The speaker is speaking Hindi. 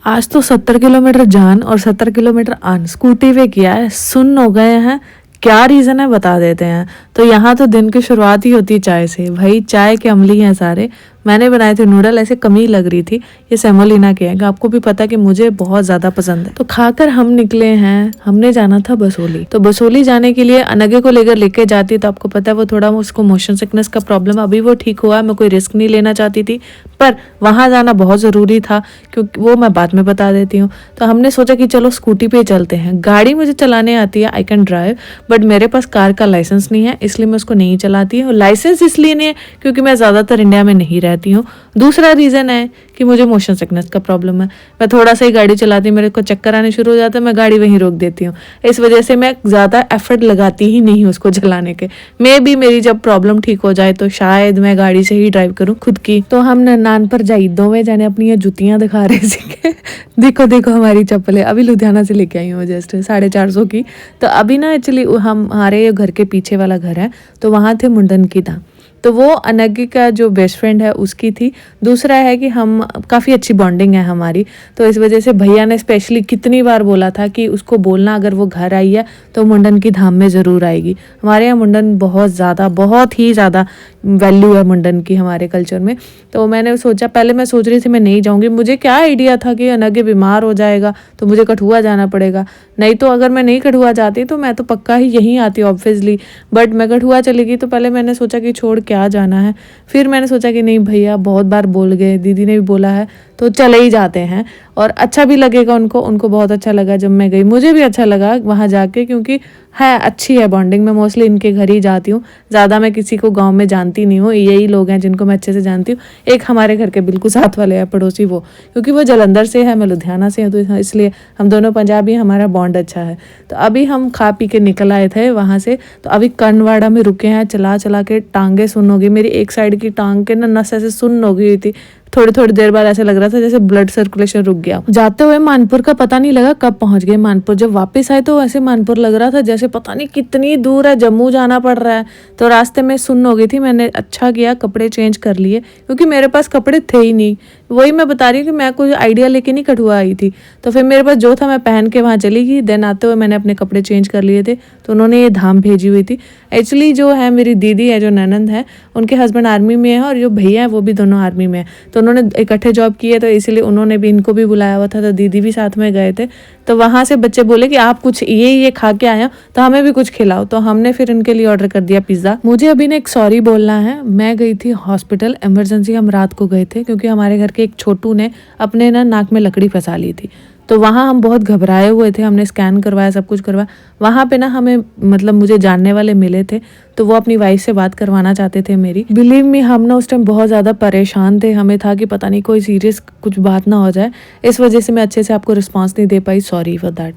आज तो 70 किलोमीटर जान और 70 किलोमीटर आन स्कूटी पे किया है। सुन्न हो गए हैं। क्या रीज़न है बता देते हैं। तो यहाँ तो दिन की शुरुआत ही होती है चाय से। भाई चाय के अमली हैं सारे। मैंने बनाए थे नूडल, ऐसे कमी लग रही थी। ये सेमोलिना के हैं, आपको भी पता कि मुझे बहुत ज़्यादा पसंद है। तो खाकर हम निकले हैं। हमने जाना था बसोली। तो बसोली जाने के लिए अनगे को लेकर लेके जाती, तो आपको पता है वो थोड़ा उसको मोशन सिकनेस का प्रॉब्लम है। अभी वो ठीक हुआ, मैं कोई रिस्क नहीं लेना चाहती थी, पर वहाँ जाना बहुत ज़रूरी था, क्योंकि वो मैं बाद में बता देती हूँ। तो हमने सोचा कि चलो स्कूटी पे चलते हैं। गाड़ी मुझे चलाने आती है, आई कैन ड्राइव, बट मेरे पास कार का लाइसेंस नहीं है, इसलिए मैं उसको नहीं चलाती हूँ। लाइसेंस इसलिए नहीं है क्योंकि मैं ज़्यादातर इंडिया में नहीं रहती हूँ। दूसरा रीज़न है कि मुझे मोशन सिकनेस का प्रॉब्लम है। मैं थोड़ा सा ही गाड़ी चलाती हूँ, मेरे को चक्कर आने शुरू हो जाता है, मैं गाड़ी वहीं रोक देती हूँ। इस वजह से मैं ज़्यादा एफर्ट लगाती ही नहीं हूँ उसको चलाने के। मे भी मेरी जब प्रॉब्लम ठीक हो जाए तो शायद मैं गाड़ी से ही ड्राइव करूँ खुद की। तो हम नान पर जाई दोवें जाने अपनी ये जुतियाँ दिखा रहे थे। देखो देखो हमारी चप्पलें अभी लुधियाना से लेके आई हूँ, जस्ट 450 की। तो अभी ना एक्चुअली हमारे घर के पीछे वाला घर है, तो वहाँ थे मुंडन की धाम। तो वो अनगी का जो बेस्ट फ्रेंड है उसकी थी। दूसरा है कि हम काफ़ी अच्छी बॉन्डिंग है हमारी, तो इस वजह से भैया ने स्पेशली कितनी बार बोला था कि उसको बोलना अगर वो घर आई है तो मुंडन की धाम में ज़रूर आएगी। हमारे यहाँ मुंडन बहुत ही ज़्यादा वैल्यू है मुंडन की हमारे कल्चर में। तो मैंने सोचा, पहले मैं सोच रही थी मैं नहीं जाऊँगी। मुझे क्या आइडिया था कि अनगे बीमार हो जाएगा तो मुझे कठुआ जाना पड़ेगा। नहीं तो अगर मैं नहीं कठुआ जाती तो मैं तो पक्का ही यहीं आती ऑब्वियसली, बट मैं कठुआ चली गई। तो पहले मैंने सोचा कि छोड़ क्या जाना है, फिर मैंने सोचा कि नहीं भैया बहुत बार बोल गए, दीदी ने भी बोला है तो चले ही जाते हैं, और अच्छा भी लगेगा उनको बहुत अच्छा लगा जब मैं गई। मुझे भी अच्छा लगा वहाँ जाके, क्योंकि है अच्छी है बॉन्डिंग। मैं मोस्टली इनके घर ही जाती हूँ, ज़्यादा मैं किसी को गांव में जानती नहीं हूँ। यही लोग हैं जिनको मैं अच्छे से जानती हूँ। एक हमारे घर के बिल्कुल साथ वाले हैं पड़ोसी, वो क्योंकि वो जलंधर से है, मैं लुधियाना से हूँ, तो इसलिए हम दोनों पंजाबी, हमारा बॉन्ड अच्छा है। तो अभी हम खा पी के निकल आए थे वहाँ से। तो अभी कर्नवाड़ा में रुके हैं। चला चला के टांगे सुन्न हो गई मेरी, एक साइड की टांग के ना नस ऐसे सुन्न हो गई थी। थोड़ी थोड़ी देर बाद ऐसे लग रहा था जैसे ब्लड सर्कुलेशन रुक गया। जाते हुए मानपुर का पता नहीं लगा कब पहुंच गए मानपुर। जब वापस आए तो ऐसे मानपुर लग रहा था जैसे पता नहीं कितनी दूर है, जम्मू जाना पड़ रहा है। तो रास्ते में सुन्न हो गई थी। मैंने अच्छा किया कपड़े चेंज कर लिए, क्योंकि मेरे पास कपड़े थे ही नहीं। वही मैं बता रही हूँ कि मैं कोई आइडिया लेके नहीं कठुआ आई थी। तो फिर मेरे पास जो था मैं पहन के वहाँ चली गई। देन आते हुए मैंने अपने कपड़े चेंज कर लिए थे, तो उन्होंने ये धाम भेजी हुई थी। एक्चुअली जो है मेरी दीदी है, जो ननंद है, उनके हस्बैंड आर्मी में है, और जो भैया है वो भी दोनों आर्मी में है। तो उन्होंने इकट्ठे जॉब की है, तो इसीलिए उन्होंने भी इनको भी बुलाया हुआ था। तो दीदी भी साथ में गए थे। तो वहाँ से बच्चे बोले कि आप कुछ ये खा के आए हो तो हमें भी कुछ खिलाओ। तो हमने फिर इनके लिए ऑर्डर कर दिया पिज़्ज़ा। मुझे अभी ना एक सॉरी बोलना है। मैं गई थी हॉस्पिटल इमरजेंसी, हम रात को गए थे क्योंकि हमारे घर के एक छोटू ने अपने ना नाक में लकड़ी फंसा ली थी। तो वहाँ हम बहुत घबराए हुए थे। हमने स्कैन करवाया, सब कुछ करवाया। वहाँ पे ना हमें मतलब मुझे जानने वाले मिले थे, तो वो अपनी वाइफ से बात करवाना चाहते थे मेरी। बिलीव मी, हम ना उस टाइम बहुत ज़्यादा परेशान थे। हमें था कि पता नहीं कोई सीरियस कुछ बात ना हो जाए। इस वजह से मैं अच्छे से आपको रिस्पॉन्स नहीं दे पाई। Sorry for that.